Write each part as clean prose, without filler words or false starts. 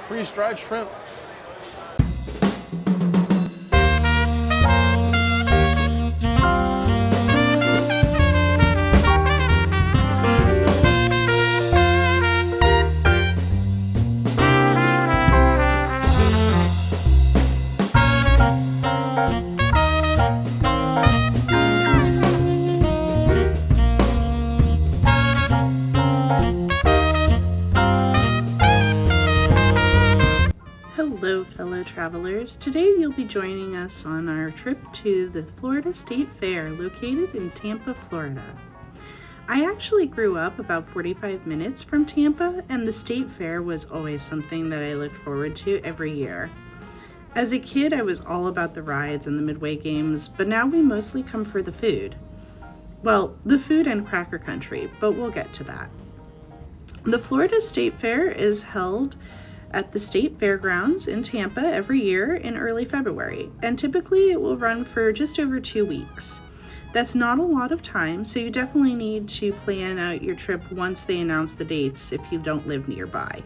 freeze-dried shrimp. Hello, fellow travelers. Today you'll be joining us on our trip to the Florida State Fair located in Tampa, Florida. I actually grew up about 45 minutes from Tampa, and the State Fair was always something that I looked forward to every year. As a kid, I was all about the rides and the Midway games, but now we mostly come for the food. Well, the food and cracker country, but we'll get to that. The Florida State Fair is held at the State Fairgrounds in Tampa every year in early February, and typically it will run for just over 2 weeks. That's not a lot of time, so you definitely need to plan out your trip once they announce the dates if you don't live nearby.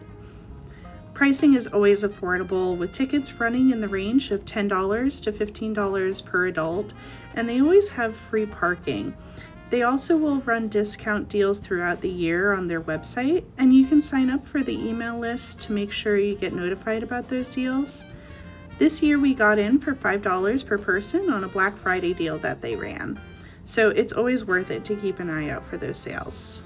Pricing is always affordable, with tickets running in the range of $10 to $15 per adult, and they always have free parking. They also will run discount deals throughout the year on their website, and you can sign up for the email list to make sure you get notified about those deals. This year we got in for $5 per person on a Black Friday deal that they ran, so it's always worth it to keep an eye out for those sales.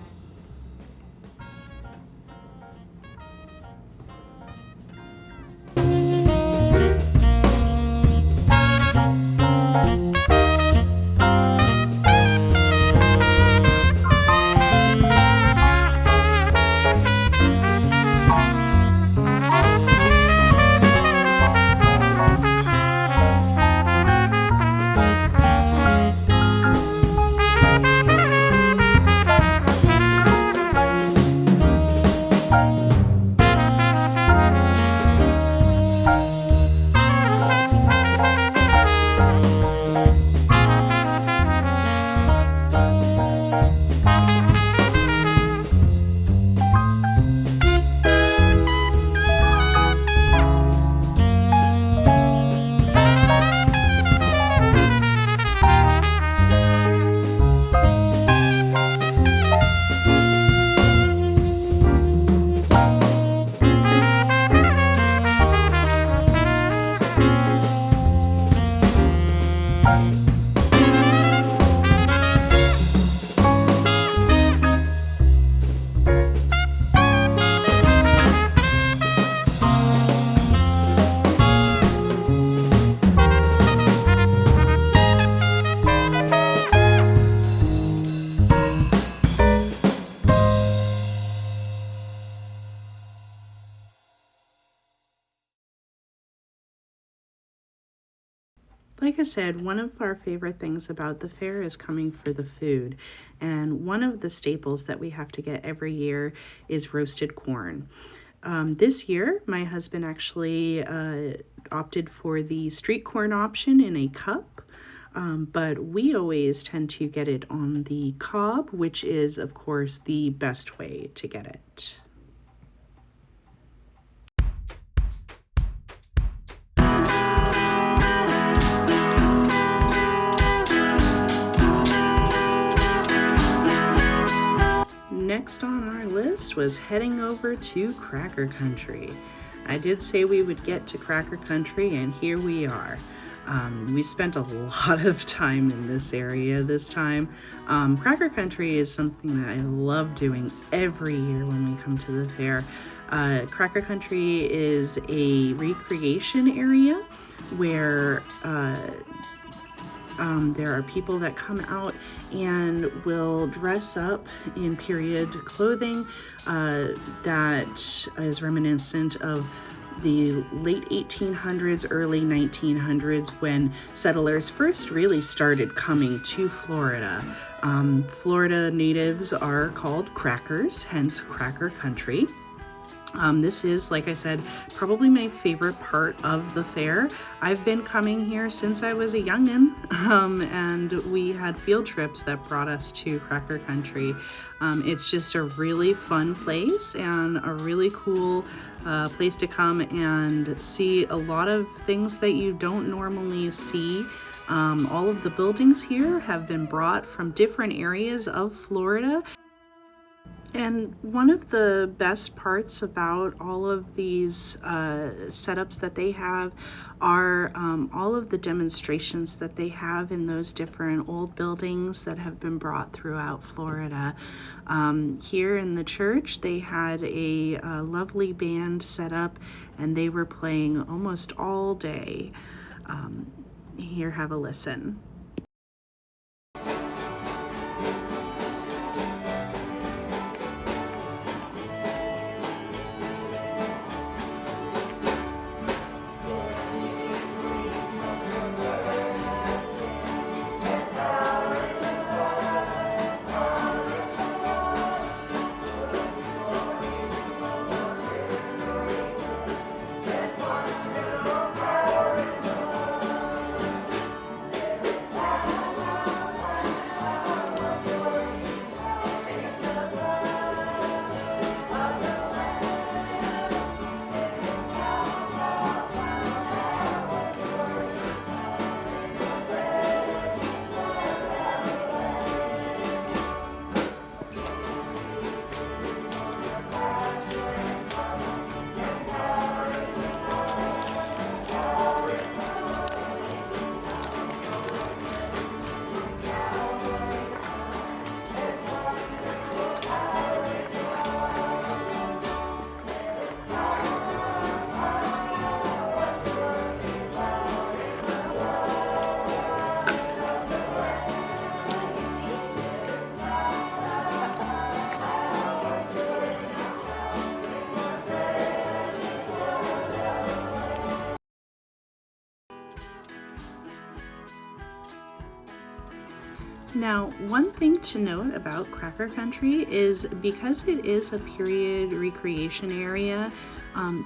Like I said, one of our favorite things about the fair is coming for the food. And one of the staples that we have to get every year is roasted corn. This year, my husband actually opted for the street corn option in a cup. But we always tend to get it on the cob, which is, of course, the best way to get it. Next on our list was heading over to Cracker Country. I did say we would get to Cracker Country, and here we are. We spent a lot of time in this area this time. Cracker Country is something that I love doing every year when we come to the fair. Cracker Country is a recreation area where there are people that come out and will dress up in period clothing that is reminiscent of the late 1800s, early 1900s, when settlers first really started coming to Florida. Florida natives are called crackers, hence Cracker Country. This is, like I said, probably my favorite part of the fair. I've been coming here since I was a youngin', and we had field trips that brought us to Cracker Country. It's just a really fun place and a really cool place to come and see a lot of things that you don't normally see. All of the buildings here have been brought from different areas of Florida. And one of the best parts about all of these setups that they have are all of the demonstrations that they have in those different old buildings that have been brought throughout Florida. Here in the church, they had a lovely band set up, and they were playing almost all day. Here, have a listen. Now, one thing to note about Cracker Country is because it is a period recreation area,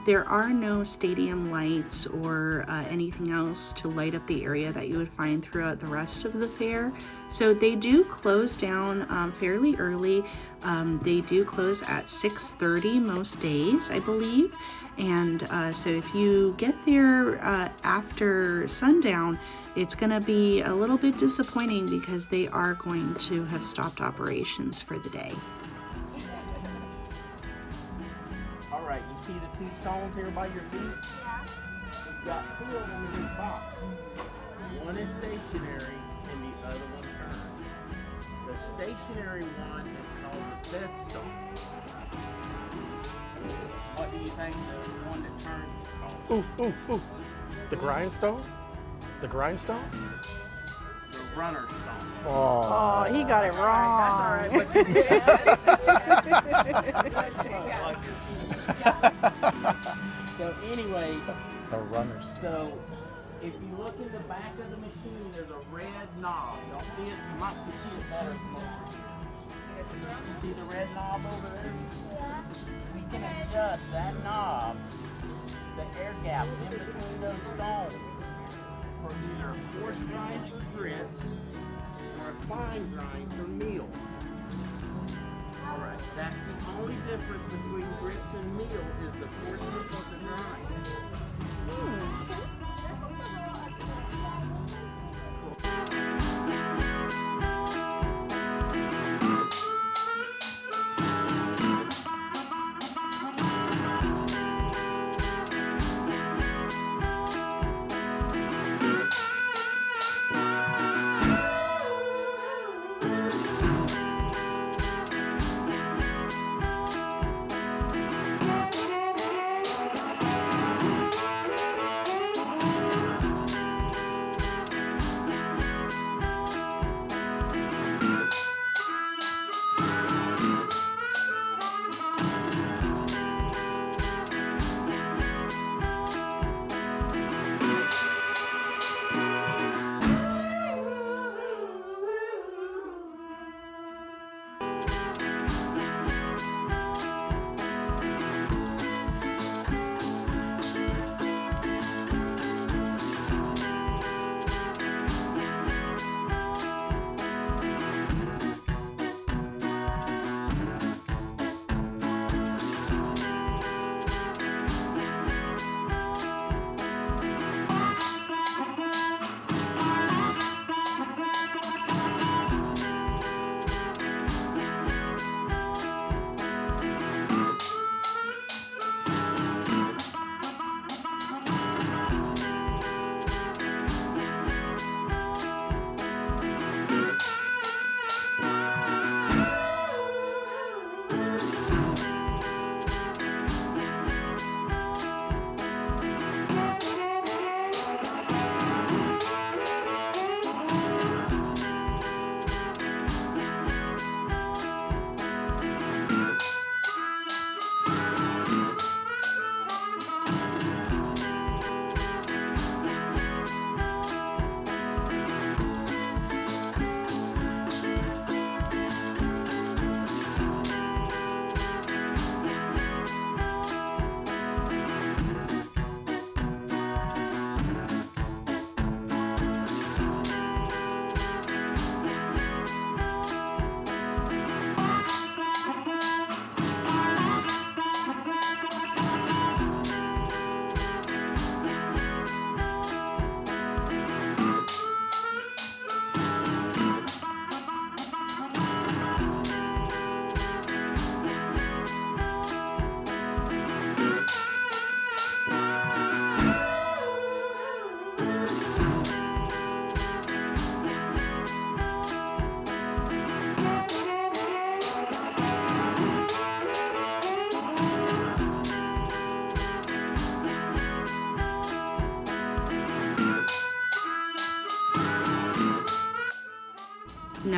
there are no stadium lights or anything else to light up the area that you would find throughout the rest of the fair. So they do close down fairly early. They do close at 6:30 most days, I believe. And so if you get there after sundown, it's going to be a little bit disappointing because they are going to have stopped operations for the day. All right, you see the two stones here by your feet? Yeah. We've got two of them in this box. One is stationary and the other one turns. The stationary one is called the fed stone. What do you think the one that turns is called? Ooh. The grindstone? The grindstone? The runner stone. Oh, he got it wrong. That's all right. But you did. So anyways. The runner stone. So if you look in the back of the machine, there's a red knob. Y'all see it? You might can see it better from over here. You see the red knob over there? Yeah. We can adjust that knob, the air gap in between those stones, for either a coarse grind grits or a fine grind for meal. Alright, that's the only difference between grits and meal is the coarseness of the grind.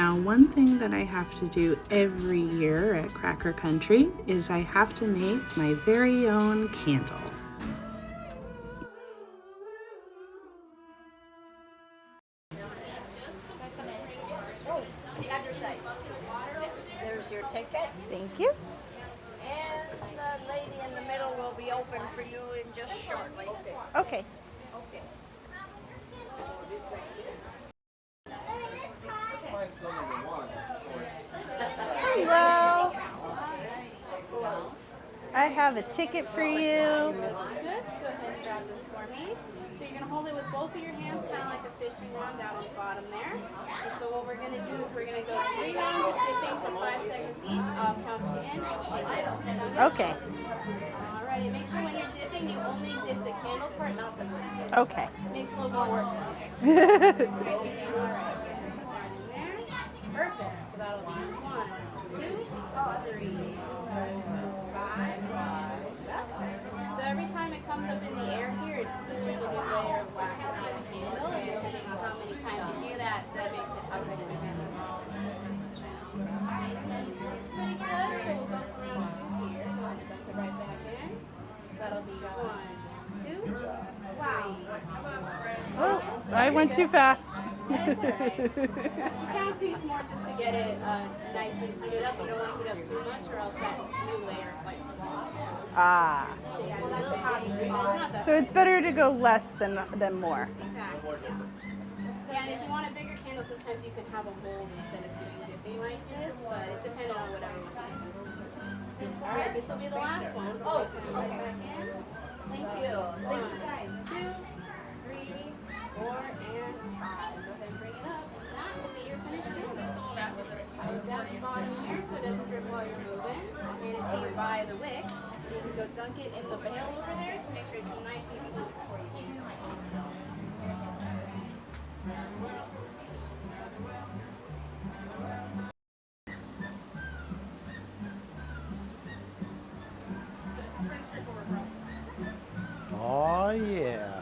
Now, one thing that I have to do every year at Cracker Country is I have to make my very own candle. There's your ticket. Thank you. And the lady in the middle will be open for you in just shortly. Okay. Okay. Hello. I have a ticket for you. Good. Go ahead and grab this for me. So you're going to hold it with both of your hands, kind of like a fishing rod down on the bottom there. And so what we're going to do is we're going to go 3 rounds of dipping for 5 seconds each. I'll count you in and count you out. Sound good? Okay. Alrighty, make sure when you're dipping, you only dip the candle part, not the wick. Okay. Makes a little more work for you. Alright, there. Perfect. So that'll be 1, 2, 3, 4, 5. So every time it comes up in the air here, it's putting a new layer of wax on the candle. And depending on how many times you do that, that makes it how good the candle is. It's pretty good. So we'll go for round 2 here. Go ahead and dump it right back in. So that'll be 1, 2, 3. Oh, I went too fast. That's all right. You count these more just to get it nice and heated up. You don't want to heat up too much, or else that new layer slides off. Ah. So yeah, a little hot, but it's not that So it's better to go less than more. exactly. Yeah, and if you want a bigger candle, sometimes you can have a mold instead of doing dipping like this, but it depends on what everyone uses. All right, this will be the last one. So put it right back in. Thank you. 1, 2, 3, 4, and 5. Go ahead and bring it up. And that will be your finished candle. Hold down the bottom here so it doesn't drip while you're moving. I'm going to take it by the wick. You can go dunk it in the pail over there to make sure it's nice and even before you heat it. Oh, yeah.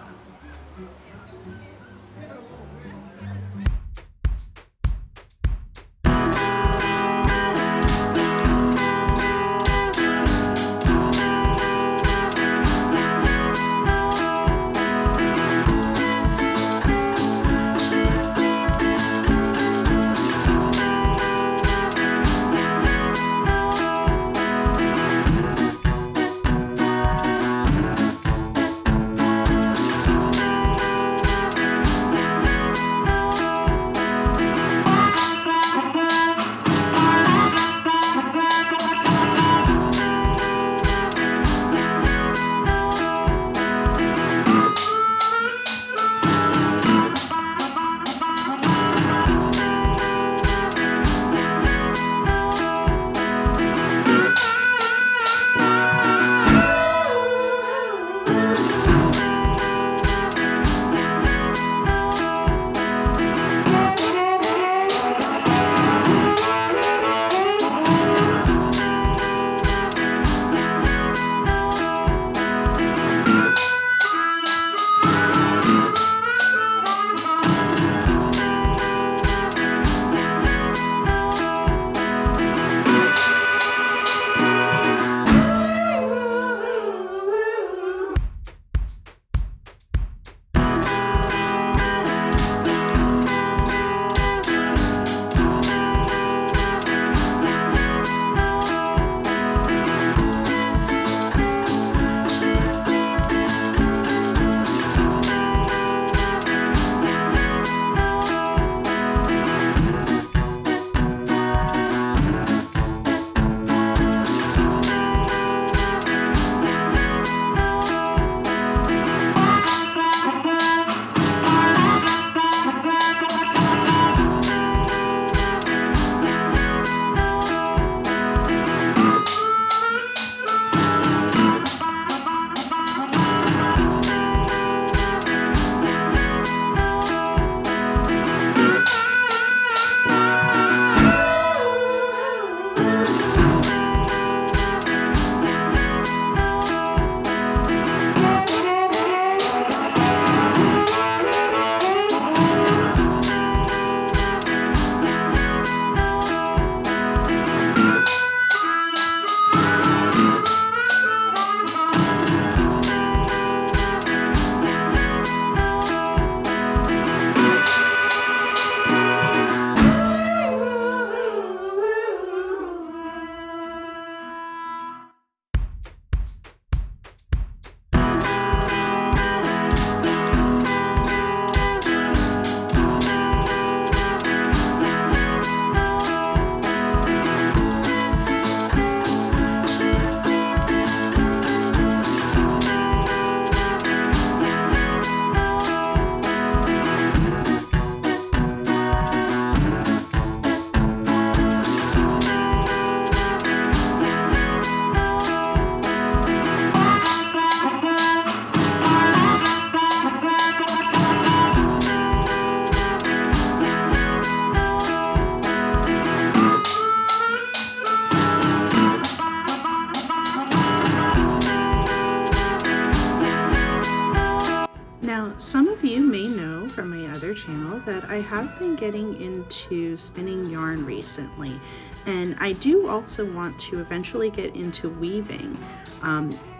some of you may know from my other channel that I have been getting into spinning yarn recently, and I do also want to eventually get into weaving.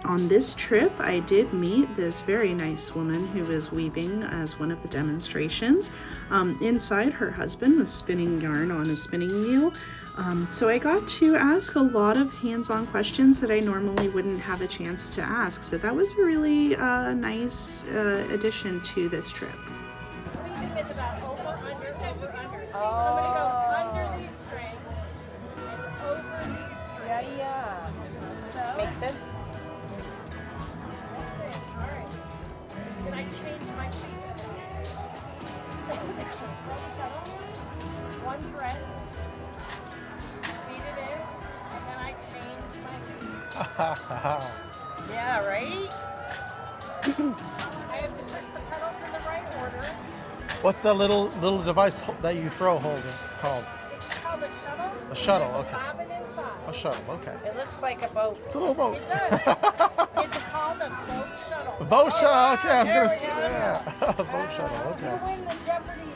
On this trip, I did meet this very nice woman who was weaving as one of the demonstrations. Inside, her husband was spinning yarn on a spinning wheel. So I got to ask a lot of hands-on questions that I normally wouldn't have a chance to ask. So that was a really nice addition to this trip. Weaving is about over, under, over, under. Somebody go under these strings and over these strings. Yeah. So, Makes sense. makes sense. All right. Then I change my feet. One thread. Feed it in, and then I change my feet. Yeah, right? I have to push the pedals in the right order. What's the little device that you throw hold called? It's called a shuttle. A shuttle, There's okay. a bobbin inside. A shuttle, okay. It looks like a boat. It's a little boat. It does. It's called a boat shuttle. Boat shuttle, okay, I was there gonna we say, go. yeah. Boat shuttle, You okay. win the Jeopardy.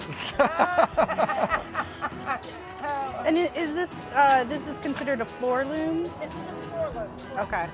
And is this this is considered a floor loom? This is a floor loom. Okay.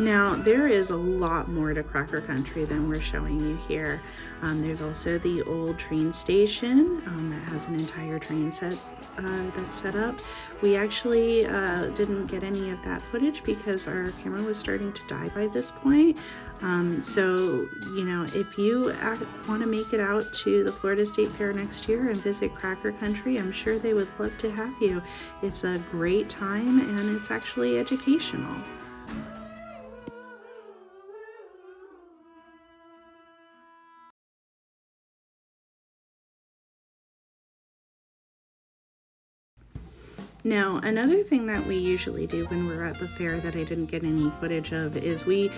Now, there is a lot more to Cracker Country than we're showing you here. There's also the old train station that has an entire train set that's set up. We actually didn't get any of that footage because our camera was starting to die by this point. So, you know, if you want to make it out to the Florida State Fair next year and visit Cracker Country, I'm sure they would love to have you. It's a great time and it's actually educational. Now, another thing that we usually do when we're at the fair that I didn't get any footage of is we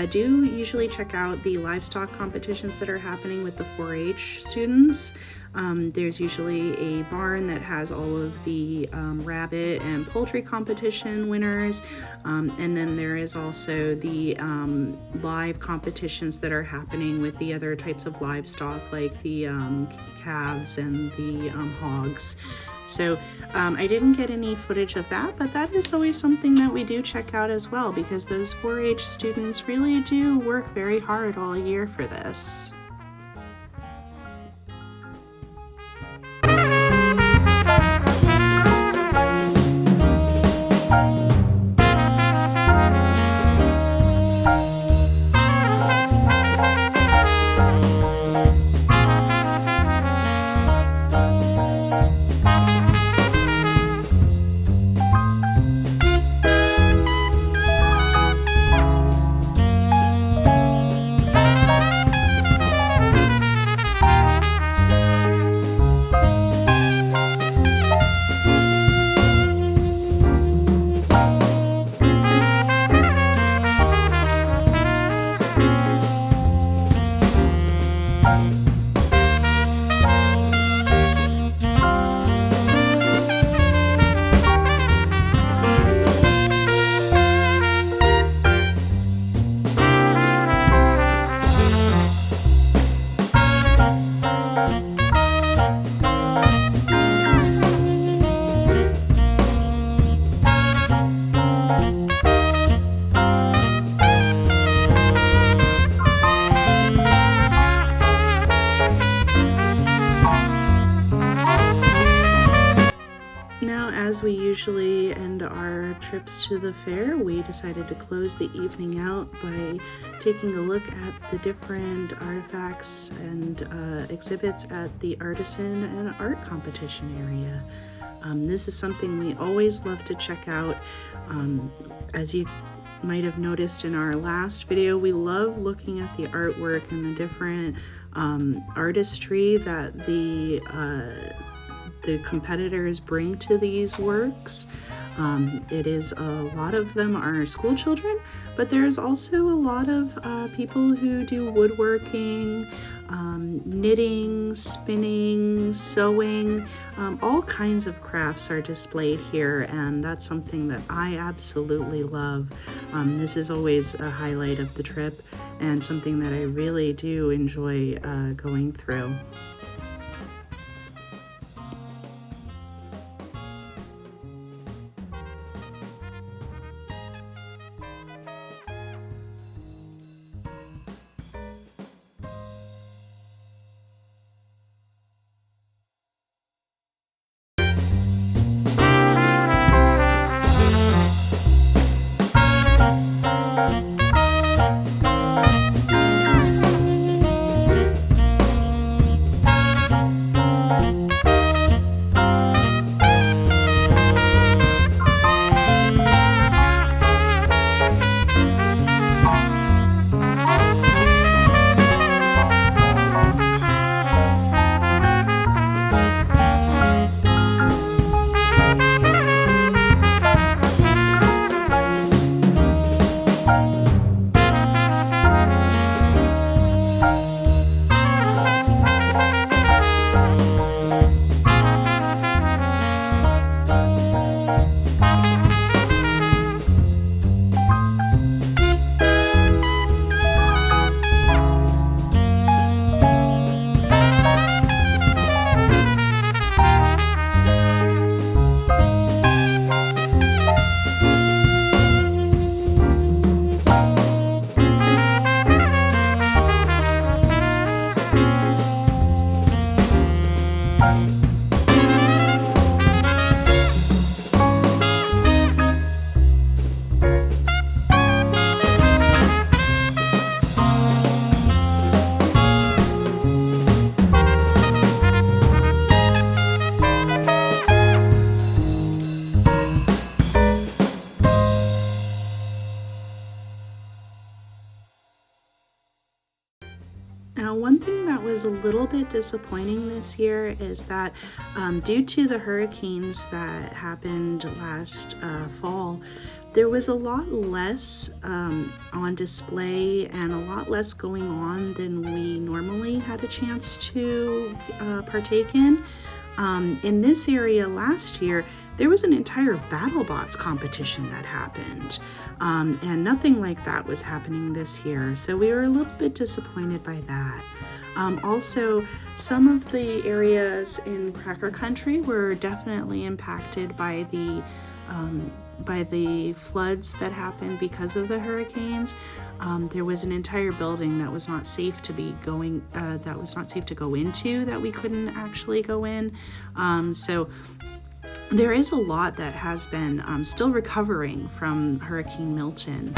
do usually check out the livestock competitions that are happening with the 4-H students. There's usually a barn that has all of the rabbit and poultry competition winners, and then there is also the live competitions that are happening with the other types of livestock like the calves and the hogs. So I didn't get any footage of that, but that is always something that we do check out as well because those 4-H students really do work very hard all year for this. trips to the fair, we decided to close the evening out by taking a look at the different artifacts and exhibits at the artisan and art competition area. This is something we always love to check out. As you might have noticed in our last video, we love looking at the artwork and the different artistry that the competitors bring to these works. It is a lot of them are school children, but there's also a lot of people who do woodworking, knitting, spinning, sewing, all kinds of crafts are displayed here, and that's something that I absolutely love. This is always a highlight of the trip and something that I really do enjoy going through. Now, one thing that was a little bit disappointing this year is that due to the hurricanes that happened last fall, there was a lot less on display and a lot less going on than we normally had a chance to partake in. In this area last year, there was an entire BattleBots competition that happened, and nothing like that was happening this year, so we were a little bit disappointed by that. Also, some of the areas in Cracker Country were definitely impacted by the floods that happened because of the hurricanes. There was an entire building that was not safe to be going, that was not safe to go into, that we couldn't actually go in. So there is a lot that has been still recovering from Hurricane Milton.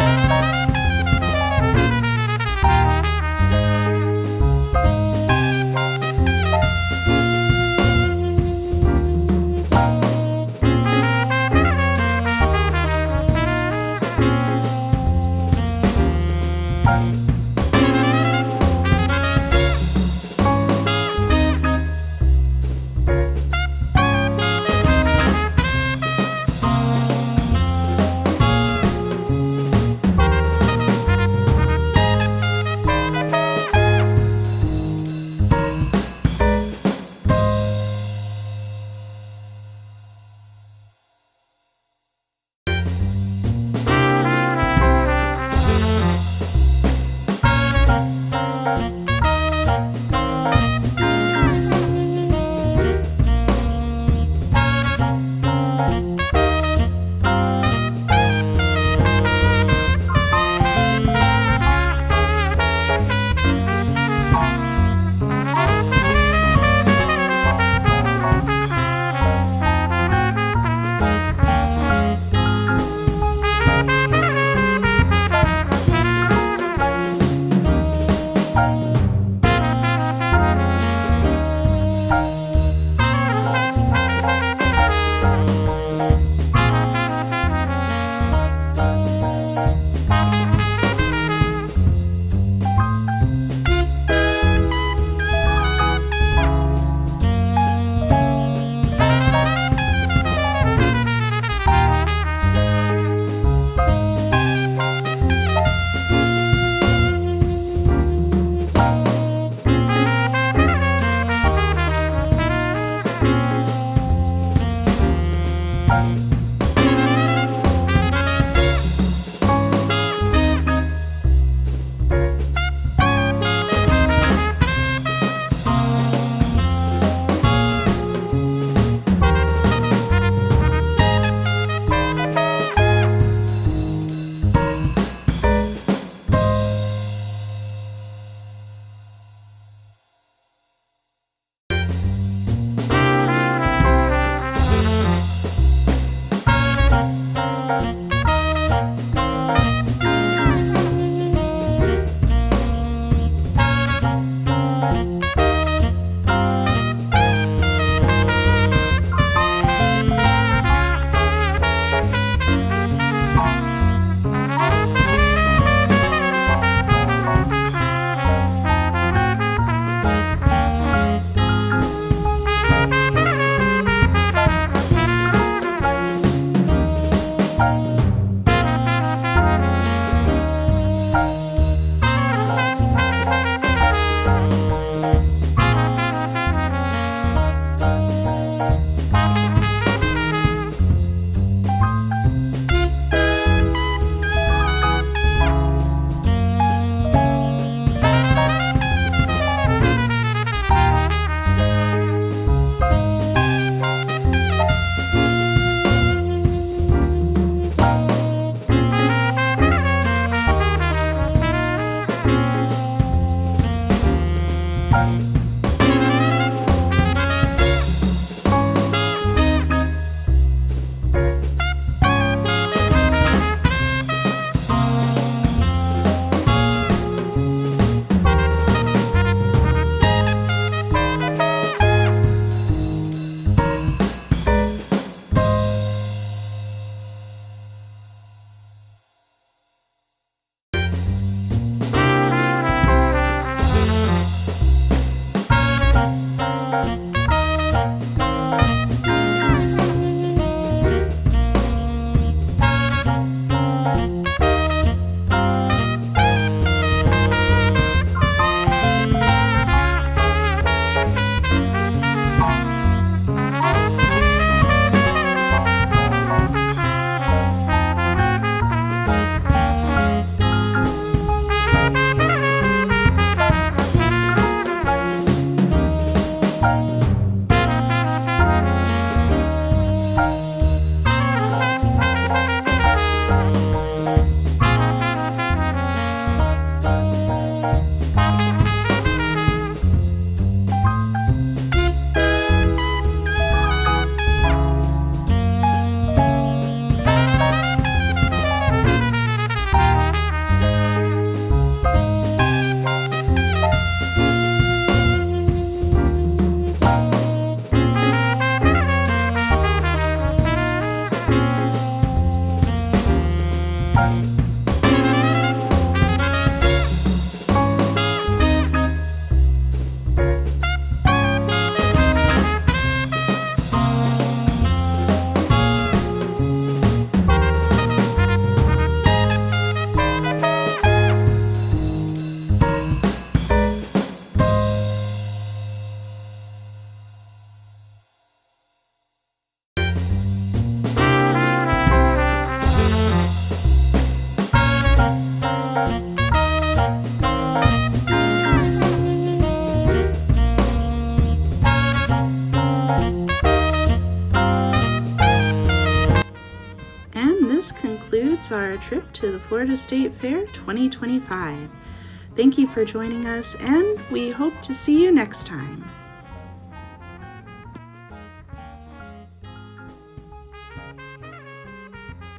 completes our trip to the Florida State Fair 2025. Thank you for joining us, and we hope to see you next time.